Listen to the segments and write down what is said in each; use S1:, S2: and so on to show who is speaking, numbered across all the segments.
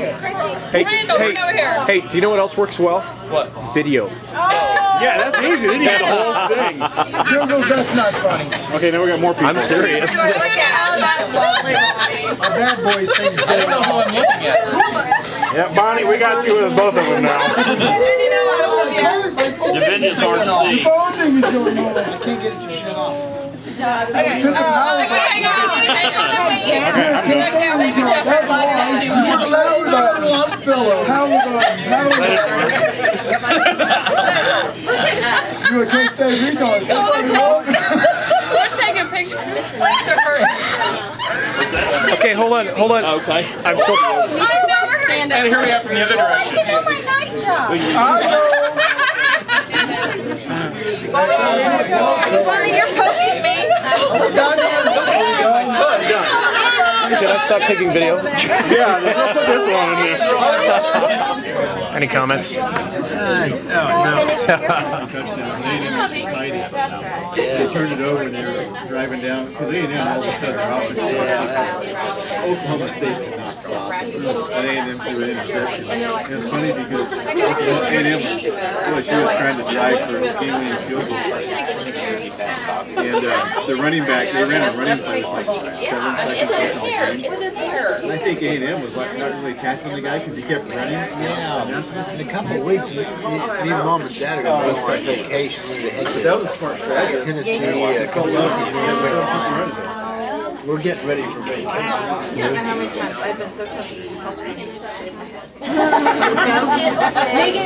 S1: Hey, hey, do you know what else works well?
S2: What?
S1: Video.
S3: Yeah, that's easy. Then you have the whole thing.
S4: Google's that's not funny.
S3: Okay, now we got more people.
S1: I'm serious.
S4: Our bad boys things
S2: I don't know who I'm looking at.
S3: Yeah, Bonnie, we got you with both of them now.
S2: Divinion's hard to see.
S4: phone thing is going on. I can't get it to shut off. You can't stay retarded.
S5: We're taking pictures.
S1: Okay, hold on.
S2: Okay.
S1: I'm still.
S2: And here we are from the other direction.
S5: Bonnie, you're poking me.
S1: Should I stop taking video?
S3: Yeah, let's put this one in here.
S1: Any comments?
S6: They turned it over and they were driving down because A&M all of a sudden their offense Oklahoma State could not stop, and A&M threw an interception. And it's funny because A&M was trying to drive for game-winning field goals, and the running back they ran a running play with like 7 seconds left on the game. And I think A&M was like not really attacking the guy because he kept running.
S4: Yeah, in a couple of weeks, me and Mom and Dad are going to go on vacation.
S6: That was a smart strategy.
S4: Tennessee, we're getting ready for vacation.
S5: I don't know how many times I've been so tempted to tell Tony to shave my head.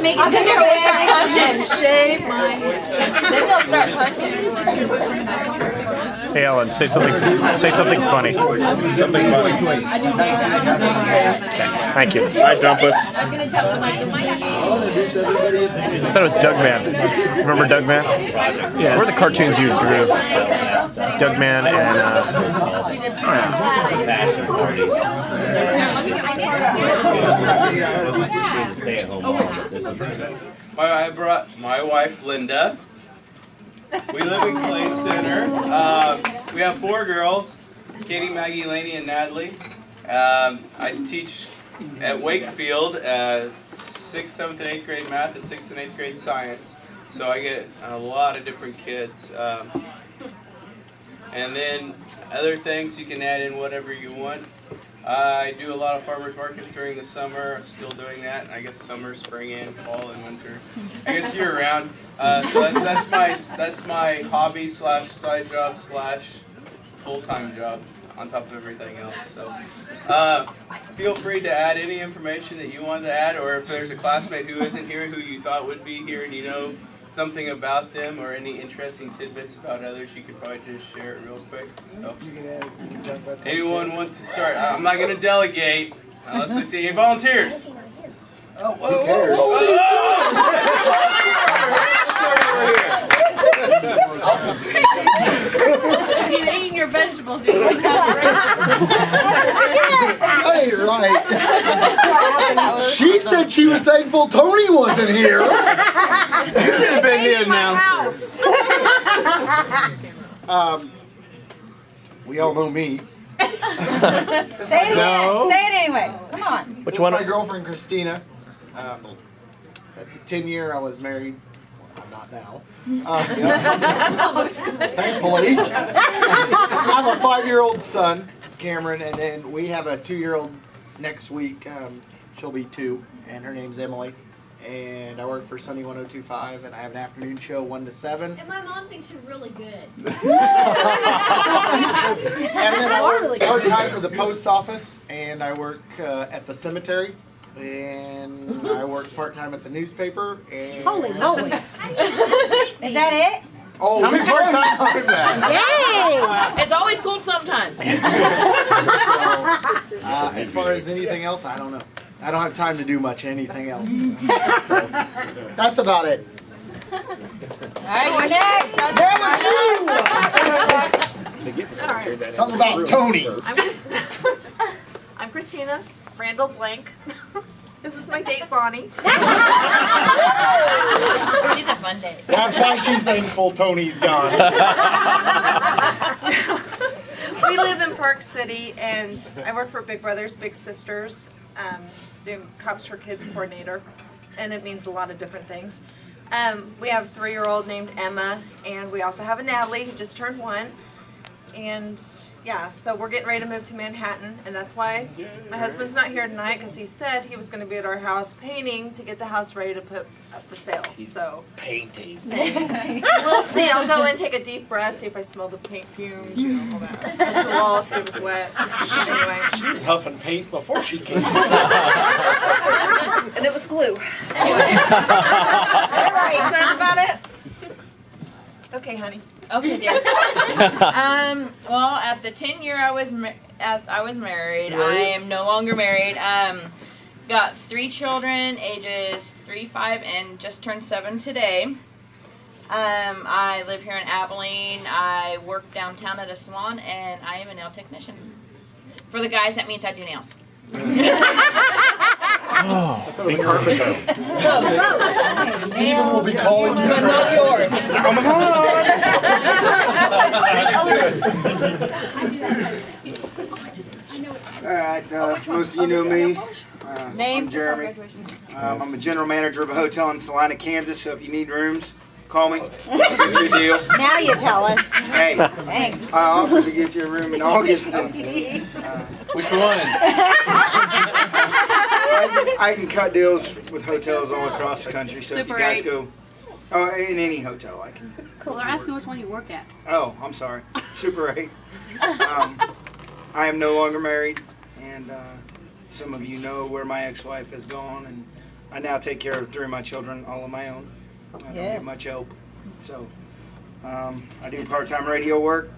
S5: Make it shave my head. Then they'll start punching.
S1: Hey, Ellen, say something funny.
S2: Something funny.
S1: Thank you.
S3: Hi, Dumpus.
S5: I was going to tell him
S1: I thought it was Doug Man. Remember Doug Man? Yeah. What are the cartoons you drew? Doug Man and
S7: I brought my wife Linda. We live in Clay Center. We have 4 girls, Katie, Maggie, Lainey, and Natalie. I teach at Wakefield 6th, 7th, and 8th grade math and 6th and 8th grade science. So I get a lot of different kids. And then other things, you can add in whatever you want. I do a lot of farmers markets during the summer. I'm still doing that. I guess summer, spring, and fall, and winter. I guess year round. So that's my hobby / side job / full-time job on top of everything else. So feel free to add any information that you want to add, or if there's a classmate who isn't here who you thought would be here and you know something about them or any interesting tidbits about others, you could probably just share it real quick. So, anyone want to start? I'm not going to delegate unless I see any volunteers.
S4: Oh, whoa,
S5: If you'd eaten your vegetables, you wouldn't have
S4: Hey, right. She said she was thankful Tony wasn't here.
S7: You should have been the announcer.
S4: We all know me.
S8: Say it again. Say it anyway. Come on.
S1: which
S4: This
S1: one?
S4: is my girlfriend Christina. At the 10-year I was married. Well, I'm not now. Thankfully. I have a 5-year-old son, Cameron, and then we have a 2-year-old next week. She'll be 2, and her name's Emily. And I work for Sunny 102.5, and I have an afternoon show 1 to 7.
S5: And my mom thinks you're really good.
S4: And then I work part-time for the post office, and I work at the cemetery, and I work part-time at the newspaper. And
S8: Holy moly. Is that it?
S4: Oh,
S7: How many part-times is that?
S8: Yay!
S5: It's always cool sometimes.
S4: As far as anything else, I don't know. I don't have time to do much anything else. So, that's about it.
S8: All right, you're next.
S4: Something about Tony.
S9: I'm Christina Randall Blank. This is my date, Bonnie.
S5: She's a fun date.
S4: That's why she's thankful Tony's gone.
S9: We live in Park City, and I work for Big Brothers Big Sisters. doing Cops for Kids coordinator, and it means a lot of different things. We have a 3-year-old named Emma, and we also have a Natalie who just turned 1. And yeah, so we're getting ready to move to Manhattan, and that's why my husband's not here tonight, because he said he was going to be at our house painting to get the house ready to put up for sale. So
S2: Painting.
S9: we'll see. I'll go in, take a deep breath, see if I smell the paint fumes, you know, all that. Touch the wall, see if it's wet. Anyway,
S2: She was huffing paint before she came.
S9: and it was glue. Anyway, all right, so that's about it. Okay, honey.
S5: Okay, dear. Well, at the 10-year I was married, I am no longer married. Got 3 children, ages 3, 5, and just turned 7 today. I live here in Abilene. I work downtown at a salon, and I am a nail technician. For the guys, that means I do nails.
S1: Big carpet.
S4: Steven will be calling you.
S5: But not yours.
S10: Alright, most of you know me.
S5: Name?
S10: I'm Jeremy. I'm a general manager of a hotel in Salina, Kansas, so if you need rooms, call me. Get you a deal.
S8: Now you tell us.
S10: Hey,
S8: Thanks.
S10: I offered to get you a room in August. And,
S2: Which one?
S10: I can cut deals with hotels all across the country, so if you
S11: Super
S10: guys
S11: 8.
S10: go in any hotel, I can.
S11: Cool. They're asking which one you work at.
S10: Oh, I'm sorry. Super 8. I am no longer married, and some of you know where my ex-wife has gone, and I now take care of 3 of my children all on my own. I don't get much help. So I do part-time radio work,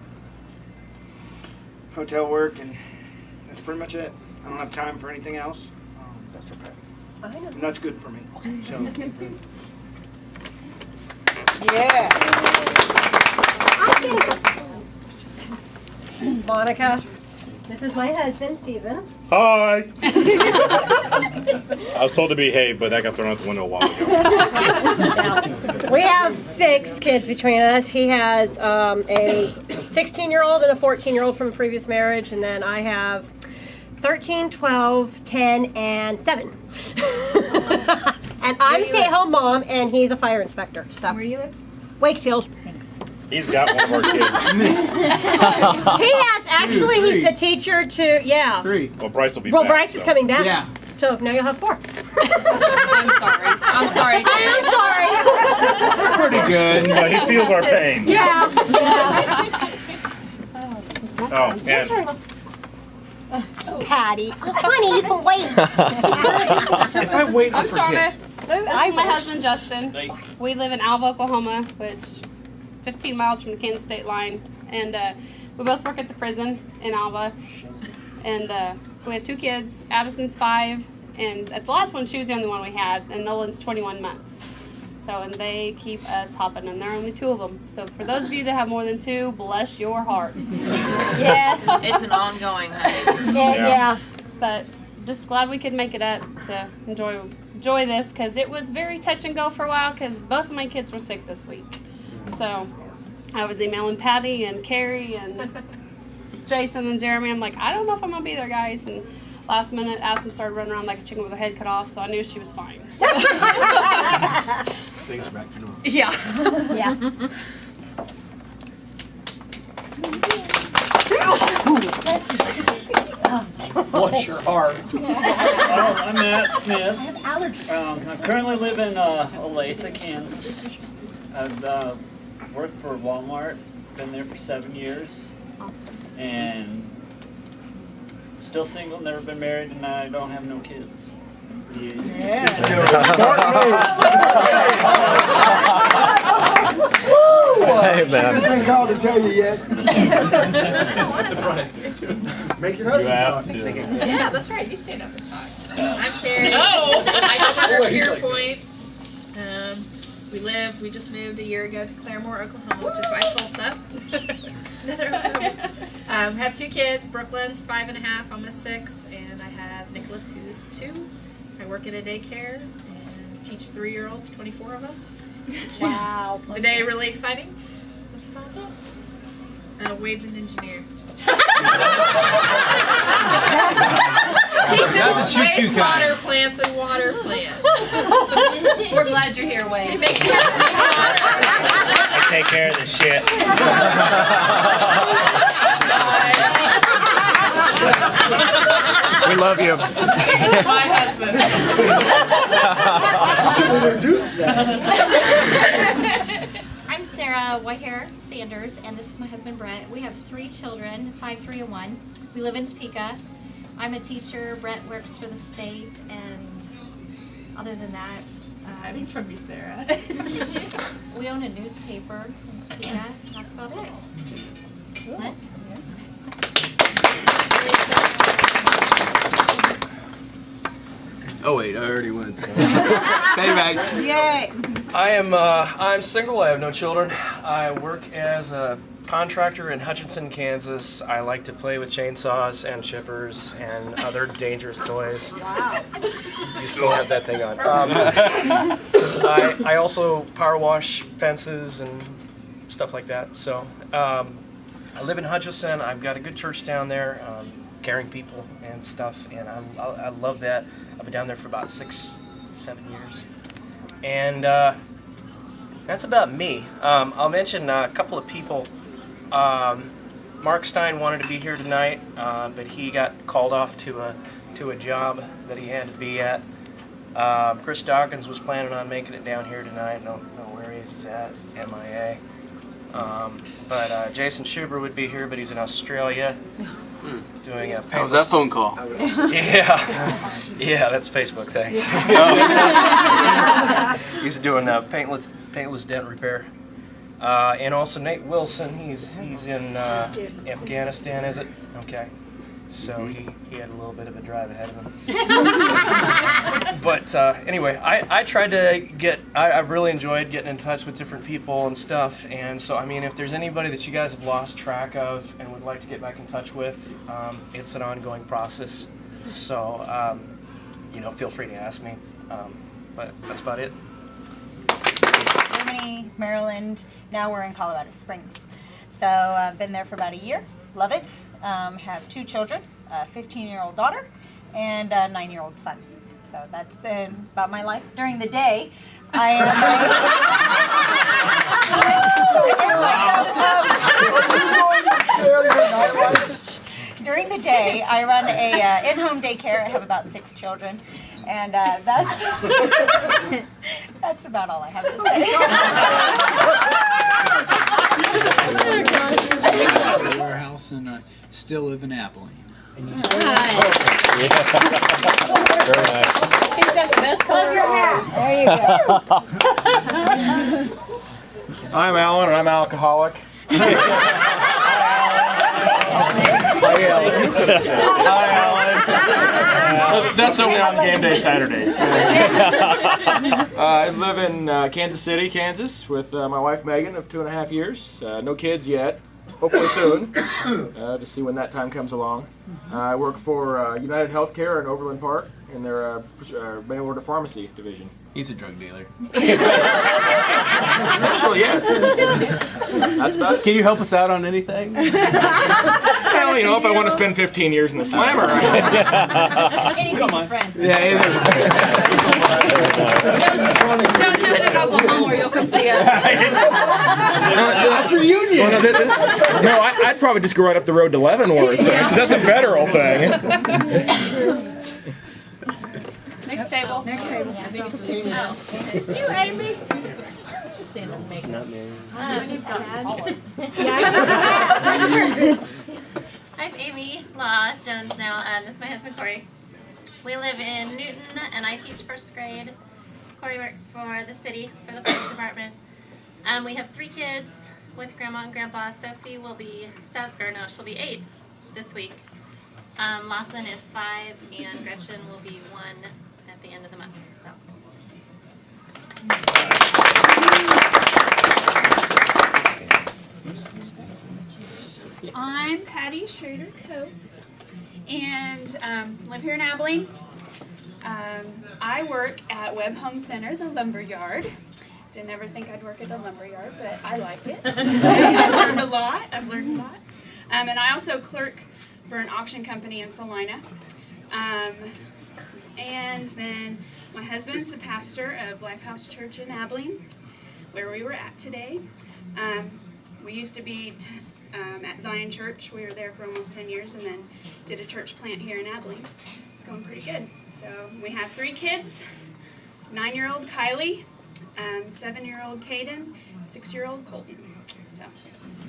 S10: hotel work, and that's pretty much it. I don't have time for anything else. And that's good for me. So.
S8: Yeah.
S12: Monica, this is my husband, Steven.
S3: Hi. I was told to behave, but that got thrown out the window a while ago.
S12: We have 6 kids between us. He has a 16-year-old and a 14-year-old from a previous marriage, and then I have 13, 12, 10, and 7. And I'm a stay-at-home mom, and he's a fire inspector. So.
S8: Where do you live?
S12: Wakefield.
S3: He's got one of our kids.
S12: He has, actually, he's the teacher to,
S6: 3.
S3: Well, Bryce will be
S12: Well,
S3: back.
S12: Bryce is coming back.
S10: Yeah.
S12: So now you'll have 4.
S5: I'm sorry. I'm sorry,
S12: I am sorry.
S6: Pretty good.
S3: But he feels our pain.
S12: Yeah.
S3: Oh, and
S12: Patty. Oh, honey, you can wait.
S6: If I wait, I
S11: I'm
S6: forget.
S11: This is my husband, Justin. We live in Alva, Oklahoma, which 15 miles from the Kansas state line. And we both work at the prison in Alva. And we have 2 kids. Addison's 5. And at the last one, she was the only one we had. And Nolan's 21 months. So, and they keep us hopping, and there are only 2 of them. So for those of you that have more than 2, bless your hearts.
S5: Yes, it's an ongoing, honey.
S12: Yeah.
S11: But just glad we could make it up to enjoy this, because it was very touch and go for a while, because both of my kids were sick this week. So I was emailing Patty and Carrie and Jason and Jeremy. I'm like, I don't know if I'm going to be there, guys. And last minute, Addison started running around like a chicken with her head cut off, so I knew she was fine. So.
S6: Things are back to normal.
S11: Yeah.
S12: Yeah.
S4: Bless your heart.
S13: I'm Matt Smith. I currently live in Olathe, Kansas. I've worked for Walmart, been there for 7 years.
S11: Awesome.
S13: And still single, never been married, and I don't have no kids. Yeah.
S1: Hey, man.
S10: She just ain't called to tell you yet. Make your husband talk.
S11: Yeah, that's right. You stand up and talk. I'm Carrie. No! I work here at Point. We just moved a year ago to Claremore, Oklahoma, which is by Tulsa. Another home. Have 2 kids. Brooklyn's 5.5, almost 6, and I have Nicholas, who's 2. I work at a daycare and teach 3-year-olds, 24 of them.
S12: Wow.
S11: The day really exciting. That's about it. Wade's an engineer. He
S14: Not the choo-choo kind.
S11: Wastewater plants and water plants. We're glad you're here, Wade. Make sure
S1: I take care of this shit. We love you.
S11: It's my husband.
S4: Introduce that.
S15: I'm Sarah Whitehair Sanders, and this is my husband Brent. We have 3 children, 5, 3, and 1. We live in Topeka. I'm a teacher. Brent works for the state, and other than that,
S5: hiding from me, Sarah.
S15: we own a newspaper in Topeka. That's about it. What?
S14: Oh wait, I already went. So.
S8: Payback. Yay.
S16: I'm single. I have no children. I work as a contractor in Hutchinson, Kansas. I like to play with chainsaws and chippers and other dangerous toys.
S8: Wow.
S16: You still have that thing on. I also power wash fences and stuff like that. So I live in Hutchinson. I've got a good church down there, caring people and stuff, and I love that. I've been down there for about 6, 7 years. And that's about me. I'll mention a couple of people. Mark Stein wanted to be here tonight, but he got called off to a job that he had to be at. Chris Dawkins was planning on making it down here tonight. I don't know where he's at, MIA. But Jason Schuber would be here, but he's in Australia doing a paintless...
S14: How was that phone call?
S16: Yeah, that's Facebook, thanks. He's doing paintless dent repair. And also Nate Wilson, he's in Afghanistan, is it? Okay. So he had a little bit of a drive ahead of him. But anyway, I tried to I really enjoyed getting in touch with different people and stuff. And so, I mean, if there's anybody that you guys have lost track of and would like to get back in touch with, it's an ongoing process. So, feel free to ask me. But that's about it.
S8: Germany, Maryland. Now we're in Colorado Springs. So I've been there for about a year. Love it. Have 2 children, a 15-year-old daughter and a 9-year-old son. So that's about my life. During the day, I am... During the day, I run a in-home daycare. I have about 6 children. And that's about all I have to say.
S17: Warehouse, and I still live in Abilene.
S11: Very nice. He's got the best color your hat.
S8: There you go.
S1: I'm Alan, and I'm an alcoholic. Hi, Alan. That's only on game day Saturdays. I live in Kansas City, Kansas, with my wife Megan of 2.5 years. No kids yet. Hopefully soon, to see when that time comes along. I work for United Healthcare in Overland Park in their mail order pharmacy division.
S14: He's a drug dealer.
S1: Essentially, yes. That's about it.
S14: Can you help us out on anything?
S1: Well, if I want to spend 15 years in the slammer.
S11: Come on.
S14: Yeah,
S11: Don't do it in Oklahoma or you'll come see us.
S1: That's reunion. No, I'd probably just go right up the road to Leavenworth, because that's a federal thing.
S11: Next table.
S8: Next table.
S11: It's you, Amy.
S14: Not me.
S15: I'm Amy Law Jones now, and this is my husband Corey. We live in Newton, and I teach 1st grade. Corey works for the city, for the police department. We have 3 kids with Grandma and Grandpa. Sophie will be she'll be 8 this week. Lawson is 5, and Gretchen will be 1 at the end of the month. So.
S18: I'm Patty Schrader Cope, and live here in Abilene. I work at Webb Home Center, the lumber yard. Didn't ever think I'd work at the lumber yard, but I like it. I've learned a lot. And I also clerk for an auction company in Salina. And then my husband's the pastor of Lifehouse Church in Abilene, where we were at today. We used to be at Zion Church. We were there for almost 10 years and then did a church plant here in Abilene. It's going pretty good. So we have 3 kids, 9-year-old Kylie, 7-year-old Caden, 6-year-old Colton. So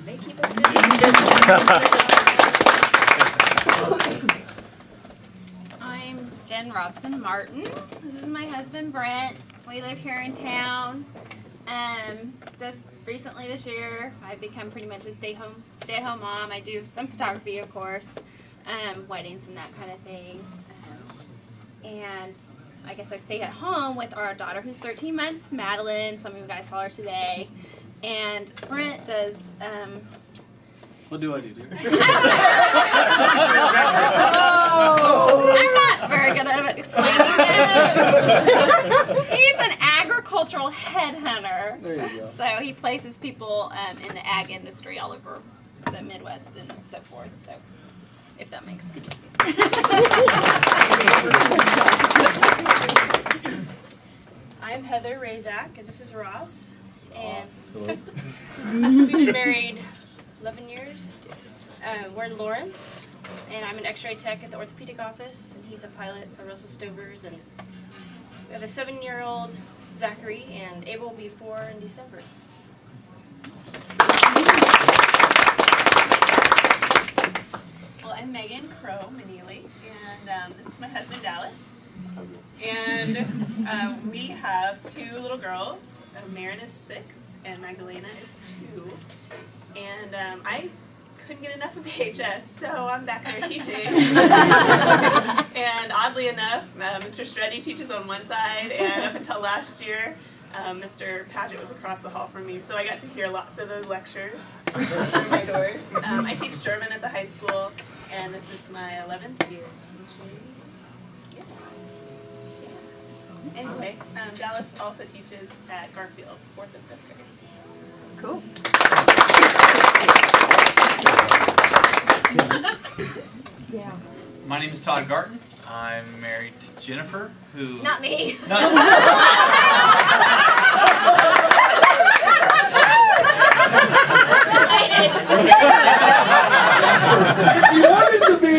S18: they keep us busy.
S19: I'm Jen Robson Martin. This is my husband Brent. We live here in town. Just recently this year, I've become pretty much a stay-at-home mom. I do some photography, of course, weddings and that kind of thing. And I guess I stay at home with our daughter who's 13 months, Madeline. Some of you guys saw her today. And Brent does,
S14: What do I do, dear?
S19: I'm not very good at explaining it. He's an agricultural headhunter.
S14: There you go.
S19: So he places people in the ag industry all over the Midwest and so forth. So if that makes sense.
S18: I'm Heather Razak, and this is Ross. And we've been married 11 years. We're in Lawrence, and I'm an x-ray tech at the orthopedic office, and he's a pilot for Russell Stovers. And we have a 7-year-old, Zachary, and Abel will be 4 in December. Well, I'm Megan Crow Manili, and this is my husband Dallas. And we have 2 little girls. Marin is 6, and Magdalena is 2. And I couldn't get enough of HS, so I'm back there teaching. And oddly enough, Mr. Streddy teaches on one side, and up until last year, Mr. Paget was across the hall from me, so I got to hear lots of those lectures through my doors. I teach German at the high school, and this is my 11th year teaching. Anyway, Dallas also teaches at Garfield, 4th and 5th grade.
S19: Cool.
S20: Yeah. My name is Todd Garton. I'm married to Jennifer, who...
S19: Not me.
S20: You
S4: wanted to be.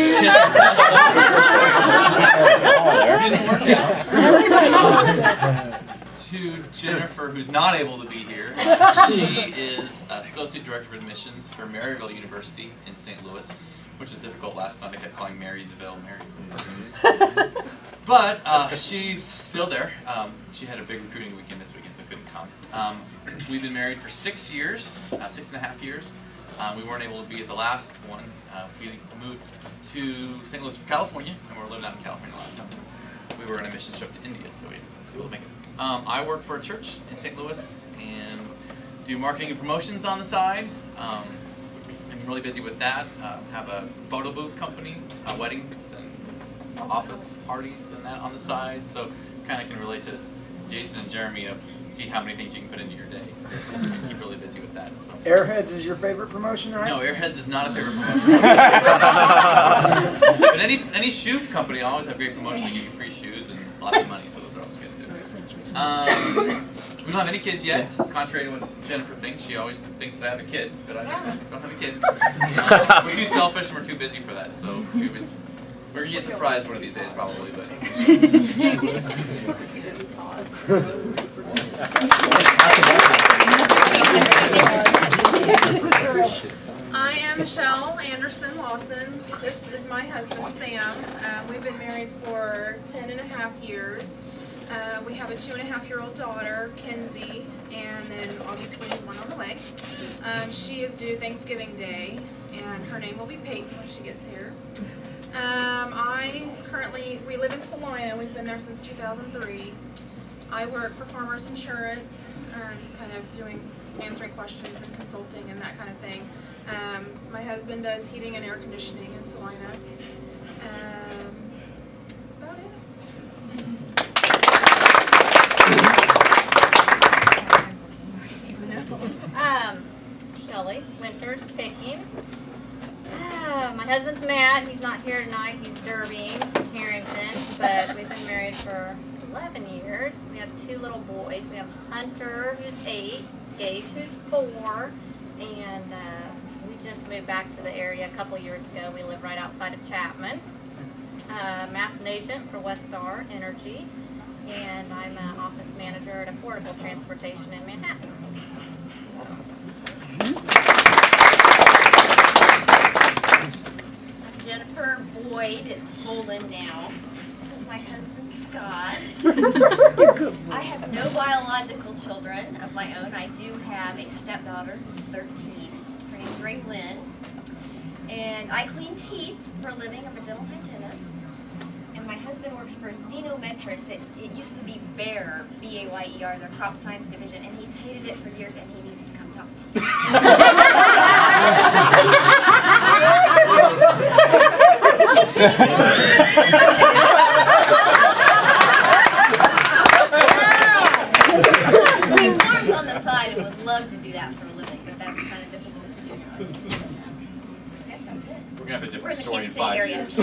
S20: Didn't work out. To Jennifer, who's not able to be here. She is Associate Director of Admissions for Maryville University in St. Louis, which was difficult last time. I kept calling Marysville Mary. But she's still there. She had a big recruiting weekend this weekend, so couldn't come. We've been married for 6 years, 6.5 years. We weren't able to be at the last one. We moved to St. Louis from California, and we were living out in California last time. We were on a mission trip to India, so we were able to make it. I work for a church in St. Louis and do marketing and promotions on the side. I'm really busy with that. Have a photo booth company, weddings and office parties and that on the side. So kind of can relate to Jason and Jeremy of see how many things you can put into your day. So keep really busy with that. So.
S10: Airheads is your favorite promotion, right?
S20: No, Airheads is not a favorite promotion. But any shoe company always have great promotion. They give you free shoes and lots of money, so those are always good too. We don't have any kids yet, contrary to what Jennifer thinks. She always thinks that I have a kid, but I don't have a kid. We're too selfish and we're too busy for that, so we're going to get surprised one of these days probably. But.
S9: I am Michelle Anderson Lawson. This is my husband Sam. We've been married for 10.5 years. We have a 2.5-year-old daughter, Kenzie, and then obviously one on the way. She is due Thanksgiving Day, and her name will be Peyton when she gets here. We live in Salina. We've been there since 2003. I work for Farmers Insurance, just kind of answering questions and consulting and that kind of thing. My husband does heating and air conditioning in Salina. That's about it.
S19: Shelly Winters picking. My husband's Matt. He's not here tonight. He's derbying here in 11 years. We have 2 little boys. We have Hunter, who's 8, Gage, who's 4, and we just moved back to the area a couple years ago. We live right outside of Chapman. Matt's an agent for Westar Energy, and I'm an office manager at Affordable Transportation in Manhattan. I'm Jennifer Boyd. It's Bolin now. This is my husband, Scott. I have no biological children of my own. I do have a stepdaughter who's 13. Her name's Ray Lynn. And I clean teeth for a living. I'm a dental hygienist. And my husband works for Xenometrics. It used to be Bayer, B-A-Y-E-R, the crop science division, and he's hated it for years, and he needs to come talk to you. He farms on the side and would love to do that for a living, but that's kind of difficult to do. So, I guess that's it.
S20: We're gonna have a
S19: We're
S20: different
S19: in the
S20: story in
S19: Kansas City
S20: 5
S19: area.
S20: years.